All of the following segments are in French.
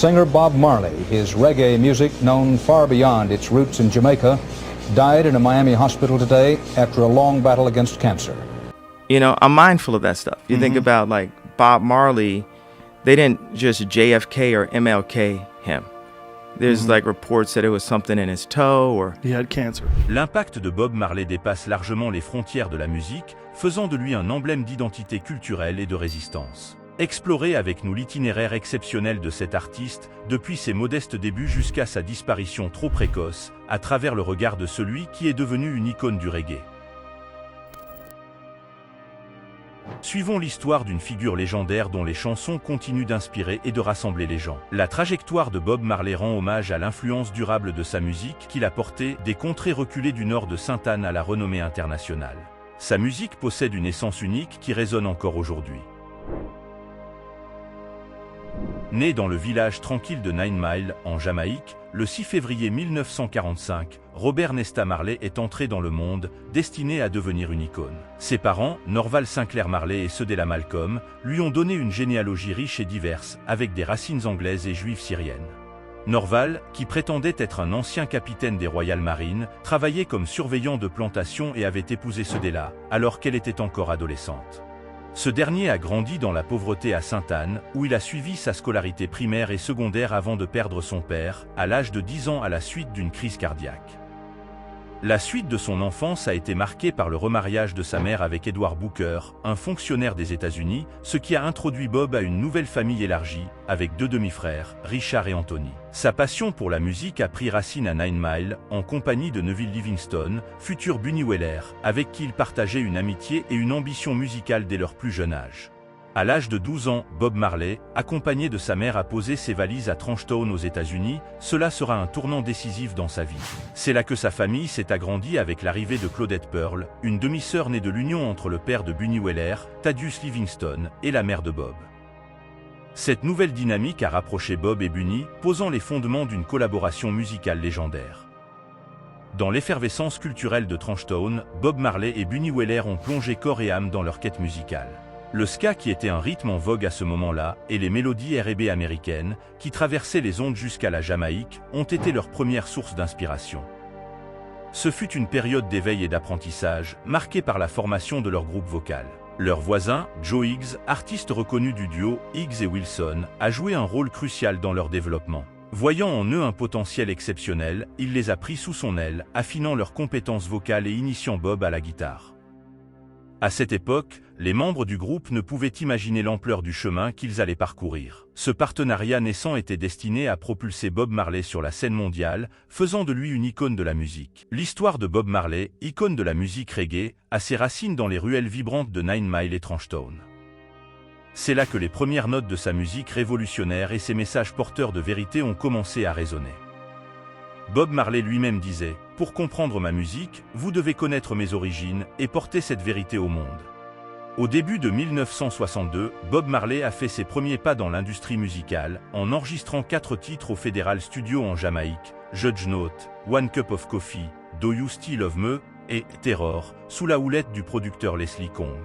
Singer Bob Marley, his reggae music known far beyond its roots in Jamaica, died in a Miami hospital today after a long battle against cancer. You know, I'm mindful of that stuff. You think about like Bob Marley, they didn't just JFK or MLK him. There's like reports that it was something in his toe or he had cancer. L'impact de Bob Marley dépasse largement les frontières de la musique, faisant de lui un emblème d'identité culturelle et de résistance. Explorez avec nous l'itinéraire exceptionnel de cet artiste, depuis ses modestes débuts jusqu'à sa disparition trop précoce, à travers le regard de celui qui est devenu une icône du reggae. Suivons l'histoire d'une figure légendaire dont les chansons continuent d'inspirer et de rassembler les gens. La trajectoire de Bob Marley rend hommage à l'influence durable de sa musique qu'il a portée des contrées reculées du nord de Sainte-Anne à la renommée internationale. Sa musique possède une essence unique qui résonne encore aujourd'hui. Né dans le village tranquille de Nine Mile, en Jamaïque, le 6 février 1945, Robert Nesta Marley est entré dans le monde, destiné à devenir une icône. Ses parents, Norval Sinclair Marley et Cedella Malcolm, lui ont donné une généalogie riche et diverse, avec des racines anglaises et juives syriennes. Norval, qui prétendait être un ancien capitaine des Royal Marines, travaillait comme surveillant de plantation et avait épousé Cedella, alors qu'elle était encore adolescente. Ce dernier a grandi dans la pauvreté à Sainte-Anne, où il a suivi sa scolarité primaire et secondaire avant de perdre son père, à l'âge de 10 ans à la suite d'une crise cardiaque. La suite de son enfance a été marquée par le remariage de sa mère avec Edward Booker, un fonctionnaire des États-Unis, ce qui a introduit Bob à une nouvelle famille élargie, avec deux demi-frères, Richard et Anthony. Sa passion pour la musique a pris racine à Nine Mile, en compagnie de Neville Livingstone, futur Bunny Weller, avec qui il partageait une amitié et une ambition musicale dès leur plus jeune âge. À l'âge de 12 ans, Bob Marley, accompagné de sa mère, a posé ses valises à Trenchtown aux États-Unis. Cela sera un tournant décisif dans sa vie. C'est là que sa famille s'est agrandie avec l'arrivée de Claudette Pearl, une demi-sœur née de l'union entre le père de Bunny Weller, Thaddeus Livingstone, et la mère de Bob. Cette nouvelle dynamique a rapproché Bob et Bunny, posant les fondements d'une collaboration musicale légendaire. Dans l'effervescence culturelle de Trenchtown, Bob Marley et Bunny Weller ont plongé corps et âme dans leur quête musicale. Le ska, qui était un rythme en vogue à ce moment-là, et les mélodies R&B américaines, qui traversaient les ondes jusqu'à la Jamaïque, ont été leur première source d'inspiration. Ce fut une période d'éveil et d'apprentissage, marquée par la formation de leur groupe vocal. Leur voisin, Joe Higgs, artiste reconnu du duo Higgs et Wilson, a joué un rôle crucial dans leur développement. Voyant en eux un potentiel exceptionnel, il les a pris sous son aile, affinant leurs compétences vocales et initiant Bob à la guitare. À cette époque, les membres du groupe ne pouvaient imaginer l'ampleur du chemin qu'ils allaient parcourir. Ce partenariat naissant était destiné à propulser Bob Marley sur la scène mondiale, faisant de lui une icône de la musique. L'histoire de Bob Marley, icône de la musique reggae, a ses racines dans les ruelles vibrantes de Nine Mile et Trenchtown. C'est là que les premières notes de sa musique révolutionnaire et ses messages porteurs de vérité ont commencé à résonner. Bob Marley lui-même disait « Pour comprendre ma musique, vous devez connaître mes origines et porter cette vérité au monde ». Au début de 1962, Bob Marley a fait ses premiers pas dans l'industrie musicale, en enregistrant 4 titres au Federal Studio en Jamaïque, Judge Note, One Cup of Coffee, Do You Still Love Me et Terror, sous la houlette du producteur Leslie Kong.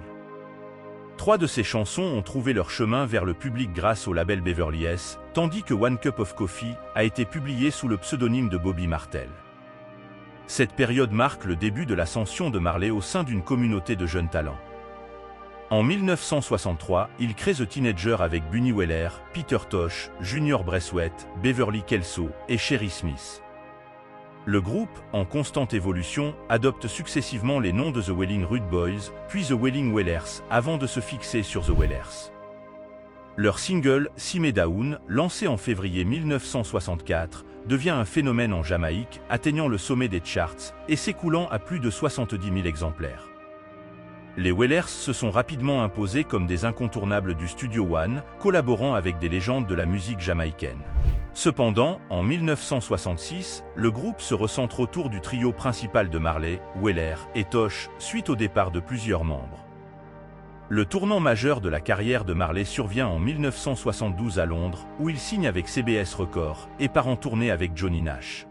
3 de ces chansons ont trouvé leur chemin vers le public grâce au label Beverly S, tandis que One Cup of Coffee a été publié sous le pseudonyme de Bobby Martel. Cette période marque le début de l'ascension de Marley au sein d'une communauté de jeunes talents. En 1963, il crée The Teenager avec Bunny Weller, Peter Tosh, Junior Bresswett, Beverly Kelso et Sherry Smith. Le groupe, en constante évolution, adopte successivement les noms de The Wailing Rude Boys, puis The Wailing Wailers, avant de se fixer sur The Wailers. Leur single « Simmer Down », lancé en février 1964, devient un phénomène en Jamaïque, atteignant le sommet des charts et s'écoulant à plus de 70 000 exemplaires. Les Wailers se sont rapidement imposés comme des incontournables du Studio One, collaborant avec des légendes de la musique jamaïcaine. Cependant, en 1966, le groupe se recentre autour du trio principal de Marley, Weller et Tosh, suite au départ de plusieurs membres. Le tournant majeur de la carrière de Marley survient en 1972 à Londres, où il signe avec CBS Records et part en tournée avec Johnny Nash.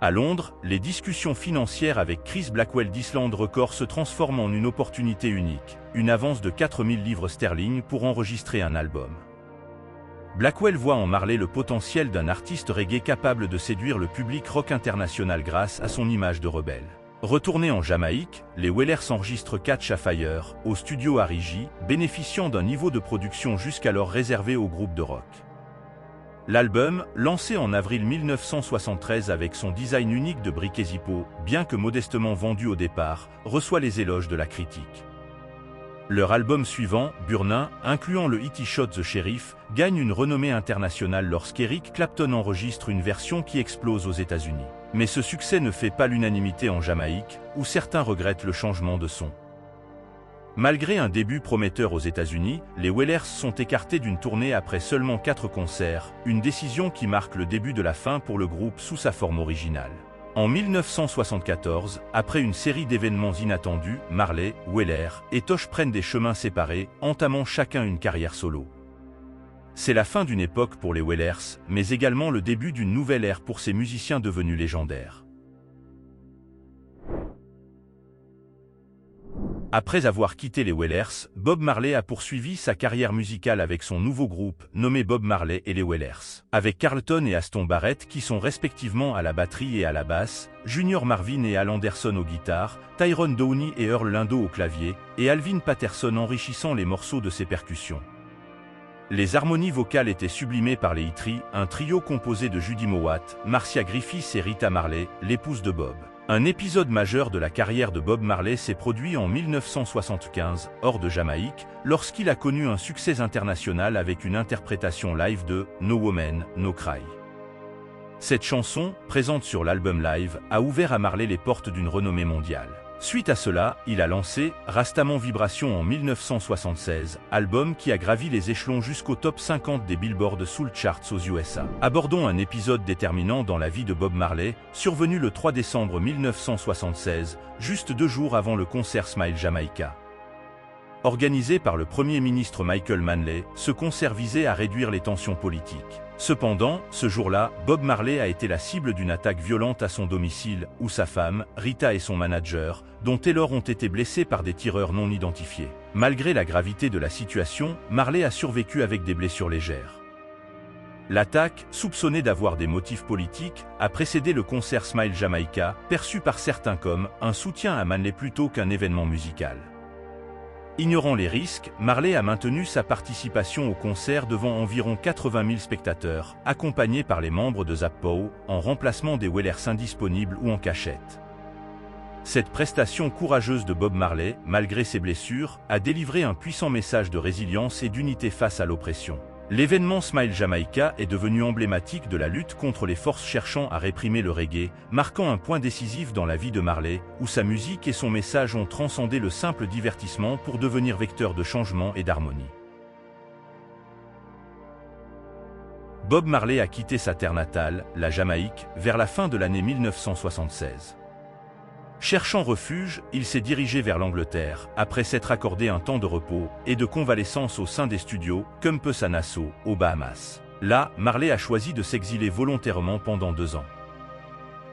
À Londres, les discussions financières avec Chris Blackwell d'Island Records se transforment en une opportunité unique, une avance de 4 000 livres sterling pour enregistrer un album. Blackwell voit en Marley le potentiel d'un artiste reggae capable de séduire le public rock international grâce à son image de rebelle. Retournés en Jamaïque, les Wailers enregistrent Catch a Fire au studio Harry J, bénéficiant d'un niveau de production jusqu'alors réservé aux groupes de rock. L'album, lancé en avril 1973 avec son design unique de briques et zippo, bien que modestement vendu au départ, reçoit les éloges de la critique. Leur album suivant, Burnin, incluant le hit Shot the Sheriff, gagne une renommée internationale lorsqu'Eric Clapton enregistre une version qui explose aux États-Unis. Mais ce succès ne fait pas l'unanimité en Jamaïque, où certains regrettent le changement de son. Malgré un début prometteur aux États-Unis, les Wailers sont écartés d'une tournée après seulement 4 concerts, une décision qui marque le début de la fin pour le groupe sous sa forme originale. En 1974, après une série d'événements inattendus, Marley, Wailer et Tosh prennent des chemins séparés, entamant chacun une carrière solo. C'est la fin d'une époque pour les Wailers, mais également le début d'une nouvelle ère pour ces musiciens devenus légendaires. Après avoir quitté les Wailers, Bob Marley a poursuivi sa carrière musicale avec son nouveau groupe, nommé Bob Marley et les Wailers. Avec Carlton et Aston Barrett qui sont respectivement à la batterie et à la basse, Junior Marvin et Al Anderson aux guitares, Tyrone Downey et Earl Lindo au clavier, et Alvin Patterson enrichissant les morceaux de ses percussions. Les harmonies vocales étaient sublimées par les Hitri, un trio composé de Judy Mowat, Marcia Griffiths et Rita Marley, l'épouse de Bob. Un épisode majeur de la carrière de Bob Marley s'est produit en 1975, hors de Jamaïque, lorsqu'il a connu un succès international avec une interprétation live de « No Woman, No Cry ». Cette chanson, présente sur l'album live, a ouvert à Marley les portes d'une renommée mondiale. Suite à cela, il a lancé Rastamon Vibration en 1976, album qui a gravi les échelons jusqu'au top 50 des Billboard Soul Charts aux USA. Abordons un épisode déterminant dans la vie de Bob Marley, survenu le 3 décembre 1976, juste 2 jours avant le concert Smile Jamaica. Organisé par le Premier ministre Michael Manley, ce concert visait à réduire les tensions politiques. Cependant, ce jour-là, Bob Marley a été la cible d'une attaque violente à son domicile, où sa femme, Rita et son manager, dont Taylor ont été blessés par des tireurs non identifiés. Malgré la gravité de la situation, Marley a survécu avec des blessures légères. L'attaque, soupçonnée d'avoir des motifs politiques, a précédé le concert Smile Jamaica, perçu par certains comme un soutien à Manley plutôt qu'un événement musical. Ignorant les risques, Marley a maintenu sa participation au concert devant environ 80 000 spectateurs, accompagné par les membres de Zappo, en remplacement des Wailers indisponibles ou en cachette. Cette prestation courageuse de Bob Marley, malgré ses blessures, a délivré un puissant message de résilience et d'unité face à l'oppression. L'événement Smile Jamaica est devenu emblématique de la lutte contre les forces cherchant à réprimer le reggae, marquant un point décisif dans la vie de Marley, où sa musique et son message ont transcendé le simple divertissement pour devenir vecteur de changement et d'harmonie. Bob Marley a quitté sa terre natale, la Jamaïque, vers la fin de l'année 1976. Cherchant refuge, il s'est dirigé vers l'Angleterre, après s'être accordé un temps de repos et de convalescence au sein des studios Compass à Nassau, aux Bahamas. Là, Marley a choisi de s'exiler volontairement pendant 2 ans.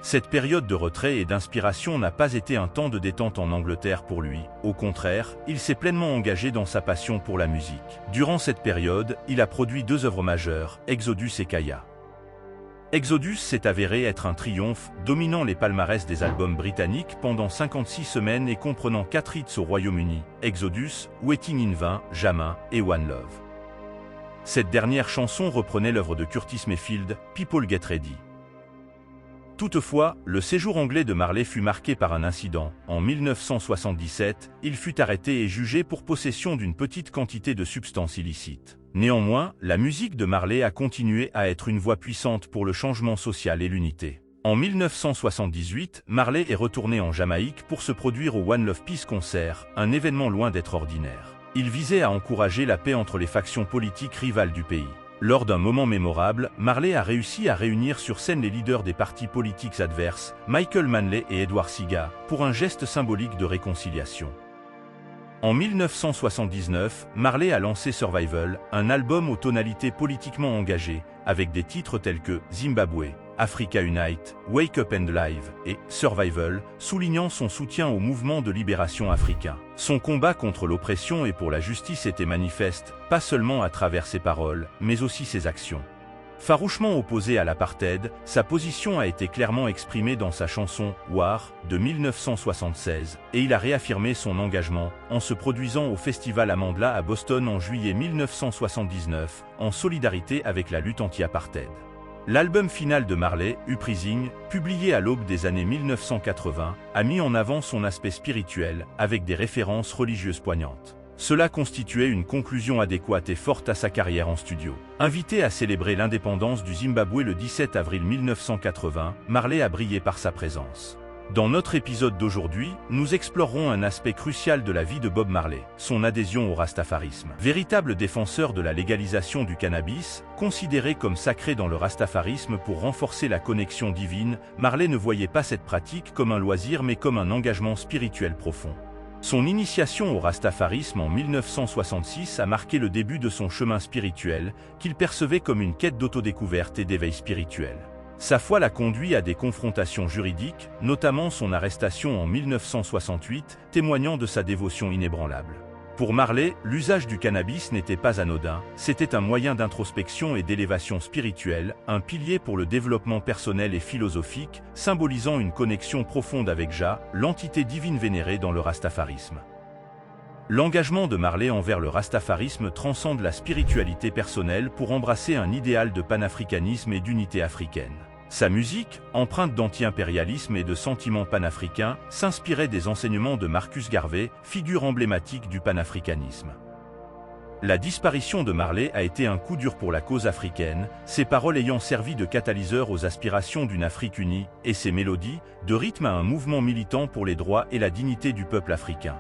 Cette période de retrait et d'inspiration n'a pas été un temps de détente en Angleterre pour lui, au contraire, il s'est pleinement engagé dans sa passion pour la musique. Durant cette période, il a produit 2 œuvres majeures, Exodus et Kaya. Exodus s'est avéré être un triomphe, dominant les palmarès des albums britanniques pendant 56 semaines et comprenant 4 hits au Royaume-Uni, Exodus, Waiting in Vain, Jamin et One Love. Cette dernière chanson reprenait l'œuvre de Curtis Mayfield, People Get Ready. Toutefois, le séjour anglais de Marley fut marqué par un incident. En 1977, il fut arrêté et jugé pour possession d'une petite quantité de substances illicites. Néanmoins, la musique de Marley a continué à être une voix puissante pour le changement social et l'unité. En 1978, Marley est retourné en Jamaïque pour se produire au One Love Peace Concert, un événement loin d'être ordinaire. Il visait à encourager la paix entre les factions politiques rivales du pays. Lors d'un moment mémorable, Marley a réussi à réunir sur scène les leaders des partis politiques adverses, Michael Manley et Edward Seaga, pour un geste symbolique de réconciliation. En 1979, Marley a lancé Survival, un album aux tonalités politiquement engagées, avec des titres tels que Zimbabwe, Africa Unite, Wake Up and Live et Survival, soulignant son soutien au mouvement de libération africain. Son combat contre l'oppression et pour la justice était manifeste, pas seulement à travers ses paroles, mais aussi ses actions. Farouchement opposé à l'apartheid, sa position a été clairement exprimée dans sa chanson « War » de 1976, et il a réaffirmé son engagement en se produisant au festival Amandla à Boston en juillet 1979, en solidarité avec la lutte anti-apartheid. L'album final de Marley, Uprising, publié à l'aube des années 1980, a mis en avant son aspect spirituel, avec des références religieuses poignantes. Cela constituait une conclusion adéquate et forte à sa carrière en studio. Invité à célébrer l'indépendance du Zimbabwe le 17 avril 1980, Marley a brillé par sa présence. Dans notre épisode d'aujourd'hui, nous explorerons un aspect crucial de la vie de Bob Marley, son adhésion au rastafarisme. Véritable défenseur de la légalisation du cannabis, considéré comme sacré dans le rastafarisme pour renforcer la connexion divine, Marley ne voyait pas cette pratique comme un loisir mais comme un engagement spirituel profond. Son initiation au rastafarisme en 1966 a marqué le début de son chemin spirituel, qu'il percevait comme une quête d'autodécouverte et d'éveil spirituel. Sa foi l'a conduit à des confrontations juridiques, notamment son arrestation en 1968, témoignant de sa dévotion inébranlable. Pour Marley, l'usage du cannabis n'était pas anodin, c'était un moyen d'introspection et d'élévation spirituelle, un pilier pour le développement personnel et philosophique, symbolisant une connexion profonde avec Jah, l'entité divine vénérée dans le rastafarisme. L'engagement de Marley envers le rastafarisme transcende la spiritualité personnelle pour embrasser un idéal de panafricanisme et d'unité africaine. Sa musique, empreinte d'anti-impérialisme et de sentiments panafricains, s'inspirait des enseignements de Marcus Garvey, figure emblématique du panafricanisme. La disparition de Marley a été un coup dur pour la cause africaine, ses paroles ayant servi de catalyseur aux aspirations d'une Afrique unie, et ses mélodies, de rythme à un mouvement militant pour les droits et la dignité du peuple africain.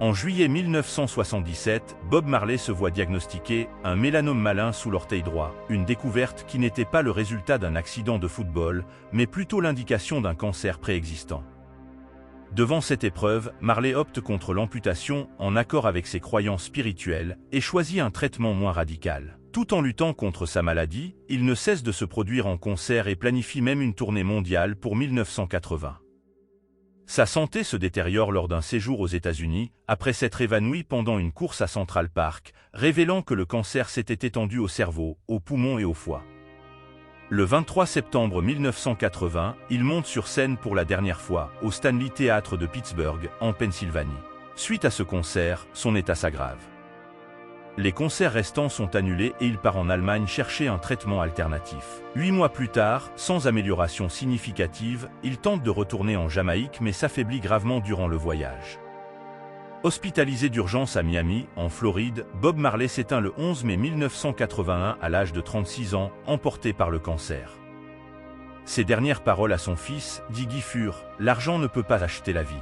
En juillet 1977, Bob Marley se voit diagnostiquer un mélanome malin sous l'orteil droit, une découverte qui n'était pas le résultat d'un accident de football, mais plutôt l'indication d'un cancer préexistant. Devant cette épreuve, Marley opte contre l'amputation en accord avec ses croyances spirituelles et choisit un traitement moins radical. Tout en luttant contre sa maladie, il ne cesse de se produire en concert et planifie même une tournée mondiale pour 1980. Sa santé se détériore lors d'un séjour aux États-Unis, après s'être évanoui pendant une course à Central Park, révélant que le cancer s'était étendu au cerveau, aux poumons et au foie. Le 23 septembre 1980, il monte sur scène pour la dernière fois, au Stanley Theatre de Pittsburgh, en Pennsylvanie. Suite à ce concert, son état s'aggrave. Les concerts restants sont annulés et il part en Allemagne chercher un traitement alternatif. 8 mois plus tard, sans amélioration significative, il tente de retourner en Jamaïque mais s'affaiblit gravement durant le voyage. Hospitalisé d'urgence à Miami, en Floride, Bob Marley s'éteint le 11 mai 1981 à l'âge de 36 ans, emporté par le cancer. Ses dernières paroles à son fils, Diggy furent « L'argent ne peut pas acheter la vie ».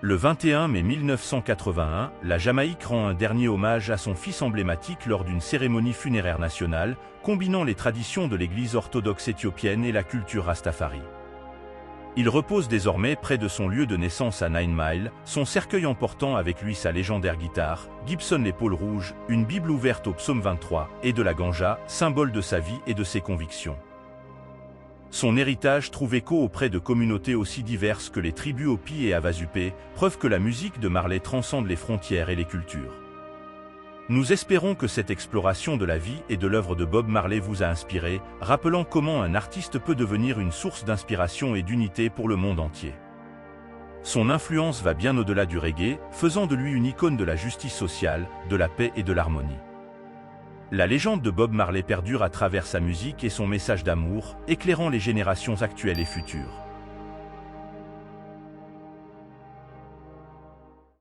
Le 21 mai 1981, la Jamaïque rend un dernier hommage à son fils emblématique lors d'une cérémonie funéraire nationale, combinant les traditions de l'église orthodoxe éthiopienne et la culture rastafari. Il repose désormais près de son lieu de naissance à 9 Mile, son cercueil emportant avec lui sa légendaire guitare, Gibson Les Pôles Rouges, une Bible ouverte au psaume 23, et de la ganja, symbole de sa vie et de ses convictions. Son héritage trouve écho auprès de communautés aussi diverses que les tribus Hopi et Havasupai, preuve que la musique de Marley transcende les frontières et les cultures. Nous espérons que cette exploration de la vie et de l'œuvre de Bob Marley vous a inspiré, rappelant comment un artiste peut devenir une source d'inspiration et d'unité pour le monde entier. Son influence va bien au-delà du reggae, faisant de lui une icône de la justice sociale, de la paix et de l'harmonie. La légende de Bob Marley perdure à travers sa musique et son message d'amour, éclairant les générations actuelles et futures.